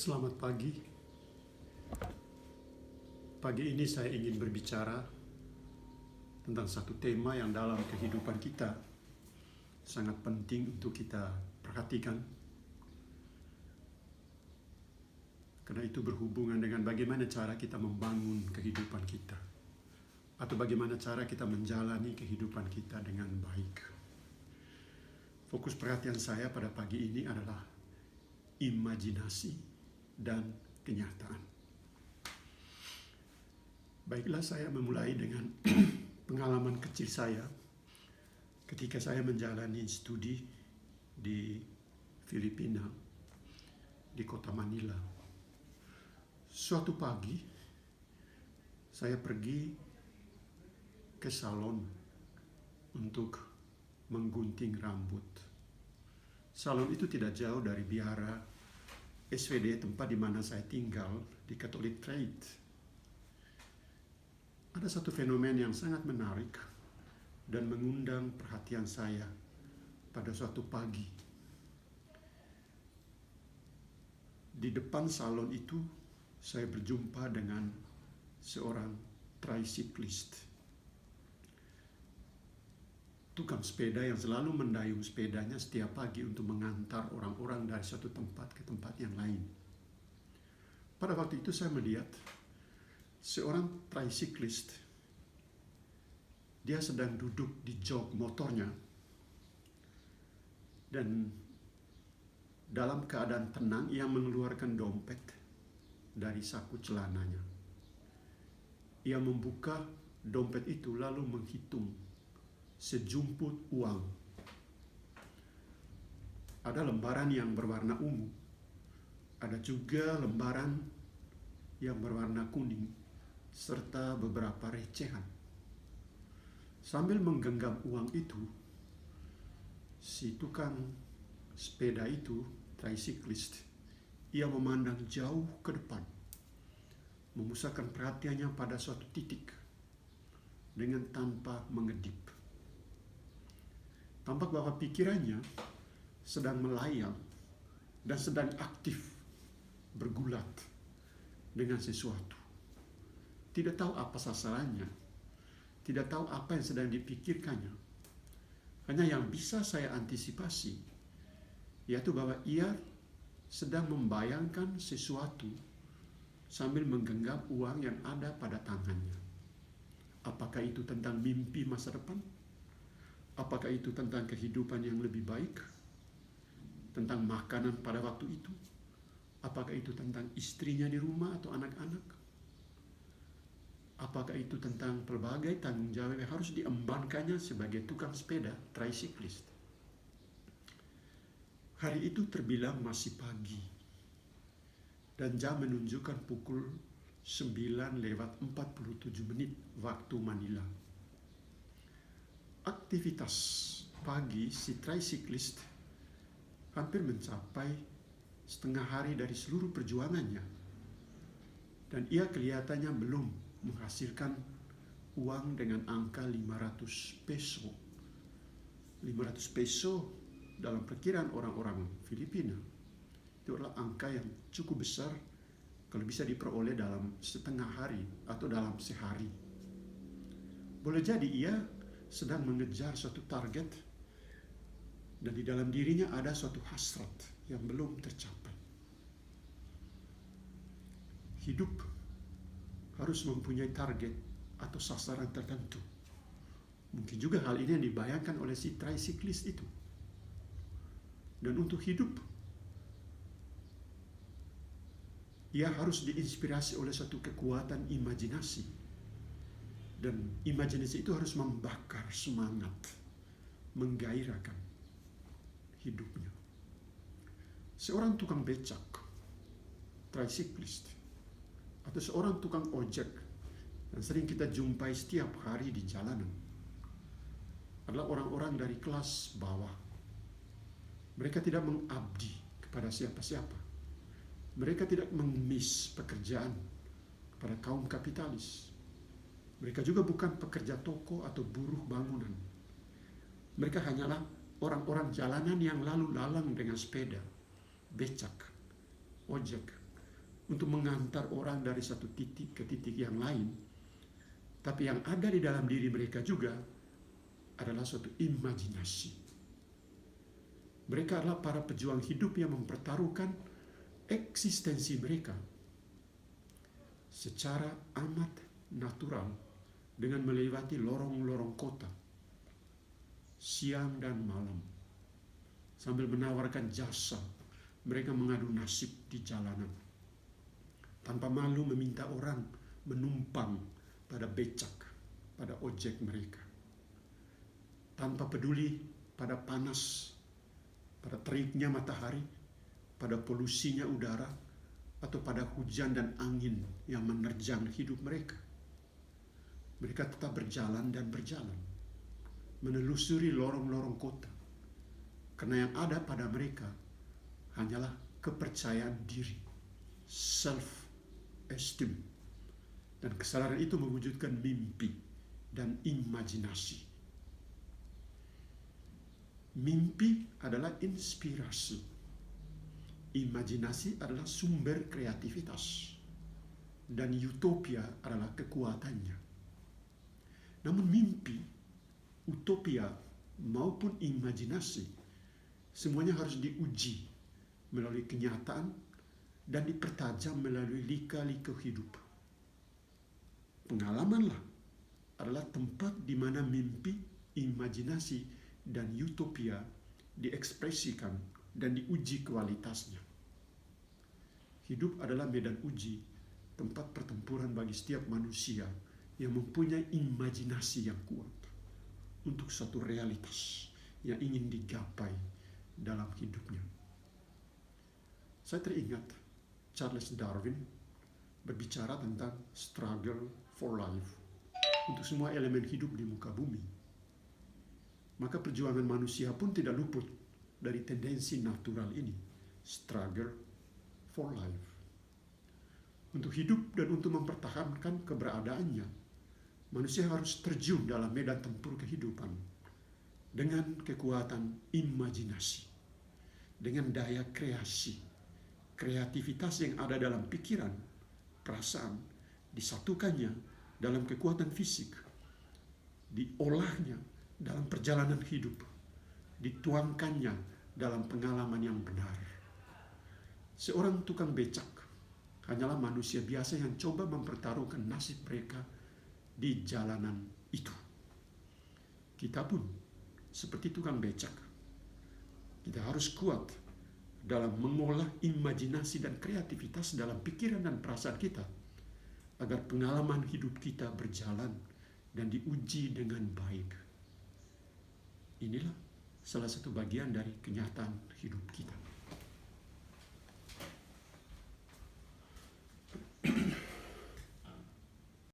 Selamat pagi. Pagi ini saya ingin berbicara tentang satu tema yang dalam kehidupan kita sangat penting untuk kita perhatikan. Karena itu berhubungan dengan bagaimana cara kita membangun kehidupan kita, atau bagaimana cara kita menjalani kehidupan kita dengan baik. Fokus perhatian saya pada pagi ini adalah imajinasi dan kenyataan. Baiklah, saya memulai dengan pengalaman kecil saya ketika saya menjalani studi di Filipina, di kota Manila. Suatu pagi, saya pergi ke salon untuk menggunting rambut. Salon itu tidak jauh dari biara SVD, tempat di mana saya tinggal, di Catholic Trade. Ada satu fenomena yang sangat menarik dan mengundang perhatian saya pada suatu pagi. Di depan salon itu, saya berjumpa dengan seorang tricyclist, tukang sepeda yang selalu mendayung sepedanya setiap pagi untuk mengantar orang-orang dari satu tempat ke tempat yang lain. Pada waktu itu saya melihat seorang tricyclist. Dia sedang duduk di jok motornya dan dalam keadaan tenang ia mengeluarkan dompet dari saku celananya. Ia membuka dompet itu lalu menghitung sejumput uang. Ada lembaran yang berwarna ungu, ada juga lembaran yang berwarna kuning, serta beberapa recehan. Sambil menggenggam uang itu, si tukang sepeda itu, tricyclist, ia memandang jauh ke depan, memusatkan perhatiannya pada suatu titik dengan tanpa mengedip. Tampak bahwa pikirannya sedang melayang dan sedang aktif bergulat dengan sesuatu. Tidak tahu apa sasarannya, tidak tahu apa yang sedang dipikirkannya. Hanya yang bisa saya antisipasi, yaitu bahwa ia sedang membayangkan sesuatu sambil menggenggam uang yang ada pada tangannya. Apakah itu tentang mimpi masa depan? Apakah itu tentang kehidupan yang lebih baik? Tentang makanan pada waktu itu? Apakah itu tentang istrinya di rumah atau anak-anak? Apakah itu tentang pelbagai tanggung jawab yang harus diembankannya sebagai tukang sepeda, tricyclist? Hari itu terbilang masih pagi dan jam menunjukkan pukul 9:47 waktu Manila. Aktivitas pagi si tricyclist hampir mencapai setengah hari dari seluruh perjuangannya, dan ia kelihatannya belum menghasilkan uang dengan angka 500 peso. 500 peso dalam perkiraan orang-orang Filipina itu adalah angka yang cukup besar kalau bisa diperoleh dalam setengah hari atau dalam sehari. Boleh jadi ia sedang mengejar suatu target dan di dalam dirinya ada suatu hasrat yang belum tercapai. Hidup harus mempunyai target atau sasaran tertentu. Mungkin juga hal ini yang dibayangkan oleh si tricyclist itu. Dan untuk hidup, ia harus diinspirasi oleh suatu kekuatan imajinasi. Dan imajinasi itu harus membakar semangat, menggairahkan hidupnya. Seorang tukang becak, tricyclist, atau seorang tukang ojek yang sering kita jumpai setiap hari di jalanan adalah orang-orang dari kelas bawah. Mereka tidak mengabdi kepada siapa-siapa. Mereka tidak mengemis pekerjaan kepada kaum kapitalis. Mereka juga bukan pekerja toko atau buruh bangunan. Mereka hanyalah orang-orang jalanan yang lalu lalang dengan sepeda, becak, ojek, untuk mengantar orang dari satu titik ke titik yang lain. Tapi yang ada di dalam diri mereka juga adalah suatu imajinasi. Mereka adalah para pejuang hidup yang mempertaruhkan eksistensi mereka secara amat natural dengan melewati lorong-lorong kota siang dan malam. Sambil menawarkan jasa, mereka mengadu nasib di jalanan. Tanpa malu meminta orang menumpang pada becak, pada ojek mereka. Tanpa peduli pada panas, pada teriknya matahari, pada polusinya udara, atau pada hujan dan angin yang menerjang hidup mereka. Mereka tetap berjalan dan berjalan, menelusuri lorong-lorong kota. Karena yang ada pada mereka hanyalah kepercayaan diri, self-esteem. Dan kesadaran itu mewujudkan mimpi dan imajinasi. Mimpi adalah inspirasi. Imajinasi adalah sumber kreativitas. Dan utopia adalah kekuatannya. Namun mimpi, utopia maupun imajinasi semuanya harus diuji melalui kenyataan dan dipertajam melalui lika-liku hidup. Pengalamanlah adalah tempat di mana mimpi, imajinasi, dan utopia diekspresikan dan diuji kualitasnya. Hidup adalah medan uji, tempat pertempuran bagi setiap manusia yang mempunyai imajinasi yang kuat untuk suatu realitas yang ingin digapai dalam hidupnya. Saya teringat Charles Darwin berbicara tentang struggle for life untuk semua elemen hidup di muka bumi. Maka perjuangan manusia pun tidak luput dari tendensi natural ini, struggle for life. Untuk hidup dan untuk mempertahankan keberadaannya, manusia harus terjun dalam medan tempur kehidupan dengan kekuatan imajinasi, dengan daya kreasi, kreativitas yang ada dalam pikiran, perasaan, disatukannya dalam kekuatan fisik, diolahnya dalam perjalanan hidup, dituangkannya dalam pengalaman yang benar. Seorang tukang becak hanyalah manusia biasa yang coba mempertaruhkan nasib mereka di jalanan itu. Kita pun seperti tukang becak. Kita harus kuat dalam mengolah imajinasi dan kreativitas dalam pikiran dan perasaan kita agar pengalaman hidup kita berjalan dan diuji dengan baik. Inilah salah satu bagian dari kenyataan hidup kita.